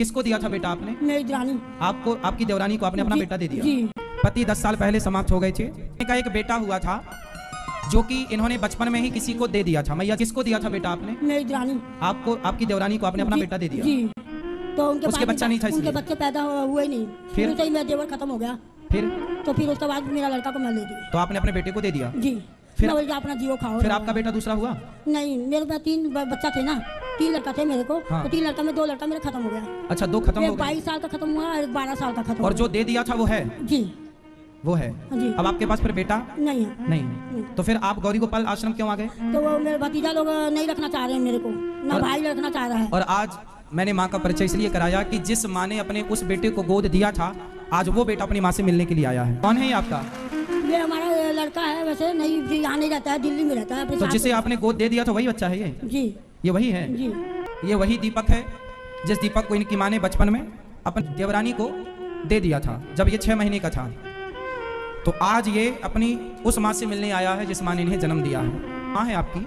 किसको दिया था बेटा आपने? मेरी देवरानी। आपको, आपकी देवरानी को आपने अपना बेटा दे दिया? जी। पति 10 साल पहले समाप्त हो गए थे। इनका एक बेटा हुआ था जो कि इन्होंने बचपन में ही किसी को दे दिया था। मैया, किसको दिया था बेटा आपने? मेरी देवरानी। आपको, आपकी देवरानी को आपने अपना बेटा दे दिया? जी। तो उसके बच्चा नहीं था इसलिए? उनके बच्चे पैदा हुए नहीं, फिर से ही मेरा देवर खत्म हो गया। फिर उसके बाद मेरा लड़का को मैं ले दी। तो आपने अपने बेटे को दे दिया? जी। फिर अपना जियो खाओ। फिर आपका बेटा दूसरा हुआ? नहीं, मेरे पास 3 बच्चा थे ना, 3 लड़का थे मेरे को। हाँ। तो 3 लड़का में 2 लड़का मेरा खत्म हो गया। अच्छा, 2 खत्म हो गए। 22 साल का खत्म हुआ और 12 साल का खत्म। और जो दे दिया था वो है? जी, वो है। जी। अब आपके पास फिर बेटा नहीं है। नहीं। तो फिर आप गौरी गोपाल आश्रम क्यों आ गए? तो वो मेरे भतीजा लोग नहीं रखना चाह रहे हैं मेरे को, ना भाई रखना चाह रहा है। और आज मैंने माँ का परिचय इसलिए कराया कि जिस माँ ने अपने उस बेटे को गोद दिया था, आज वो बेटा अपनी माँ से मिलने के लिए आया है। कौन है ये आपका? ये हमारा लड़का है, वैसे नहीं, यहाँ नहीं रहता है, दिल्ली में रहता है। तो जिसे आपने गोद दे दिया था वही बच्चा है ये? जी। ये वही है? जी। ये वही दीपक है जिस दीपक को इनकी माँ ने बचपन में अपनी देवरानी को दे दिया था जब ये 6 महीने का था। तो आज ये अपनी उस माँ से मिलने आया है जिस माँ ने इन्हें जन्म दिया है। माँ है आपकी,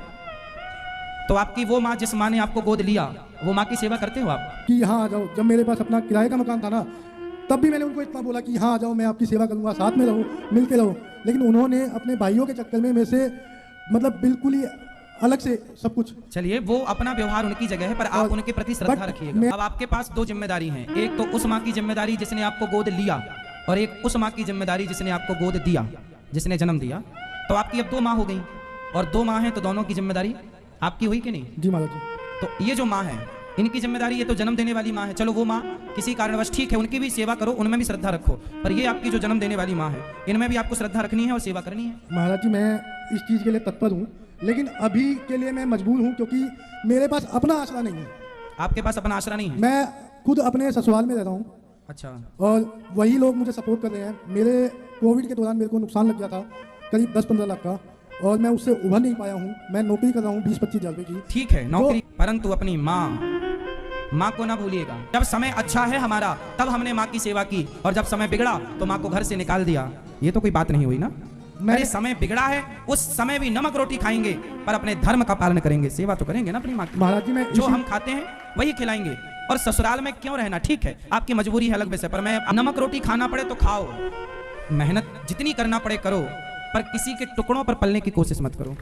तो आपकी वो माँ जिस माँ ने आपको गोद लिया, वो माँ की सेवा करते हो आप? कि यहाँ आ जाओ। जब मेरे पास अपना किराए का मकान था ना, तब भी मैंने उनको इतना बोला कि यहाँ आ जाओ, मैं आपकी सेवा करूँगा, साथ में रहो, मिलके रहो। लेकिन उन्होंने अपने भाइयों के चक्कर में मेरे से मतलब बिल्कुल ही अलग से सब कुछ। चलिए, वो अपना व्यवहार उनकी जगह है, पर आप उनके प्रति श्रद्धा रखिएगा। अब आपके पास 2 जिम्मेदारी हैं। एक तो उस माँ की जिम्मेदारी जिसने आपको गोद लिया, और एक उस माँ की जिम्मेदारी जिसने आपको गोद दिया, जिसने जन्म दिया। तो आपकी अब 2 माँ हो गई, और 2 माँ हैं तो दोनों की जिम्मेदारी आपकी हुई कि नहीं? जी महाराज जी। तो ये जो माँ है, इनकी जिम्मेदारी, ये तो जन्म देने वाली माँ है। चलो, वो माँ किसी कारणवश ठीक है, उनकी भी सेवा करो, उनमें भी श्रद्धा रखो, पर ये आपकी जो जन्म देने वाली माँ है, इनमें भी आपको श्रद्धा रखनी है और सेवा करनी है। महाराज जी, मैं इस चीज़ के लिए तत्पर हूँ, लेकिन अभी के लिए मैं मजबूर हूँ क्योंकि मेरे पास अपना आसरा नहीं है। आपके पास अपना आसरा नहीं है? मैं खुद अपने ससुराल में रहता हूँ। अच्छा। और वही लोग मुझे सपोर्ट कर रहे हैं। मेरे कोविड के दौरान मेरे को नुकसान लग गया था करीब 10-15 लाख का, और मैं उससे उभर नहीं पाया हूँ। मैं नौकरी कर रहा हूँ 20-25 हज़ार रुपये की। ठीक है, नौकरी, परंतु अपनी माँ को ना भूलिएगा। जब समय अच्छा है हमारा, तब हमने माँ की सेवा की, और जब समय बिगड़ा तो माँ को घर से निकाल दिया। ये तो कोई बात नहीं हुई ना? मेरे समय बिगड़ा है, उस समय भी नमक रोटी खाएंगे, पर अपने धर्म का पालन करेंगे, सेवा तो करेंगे ना अपनी माँ की। महाराज जी, मैं जो हम खाते हैं वही खिलाएंगे, और ससुराल में क्यों रहना? ठीक है, आपकी मजबूरी है अलग विषय, पर मैं नमक रोटी खाना पड़े तो खाओ, मेहनत जितनी करना पड़े करो, पर किसी के टुकड़ों पर पलने की कोशिश मत करो।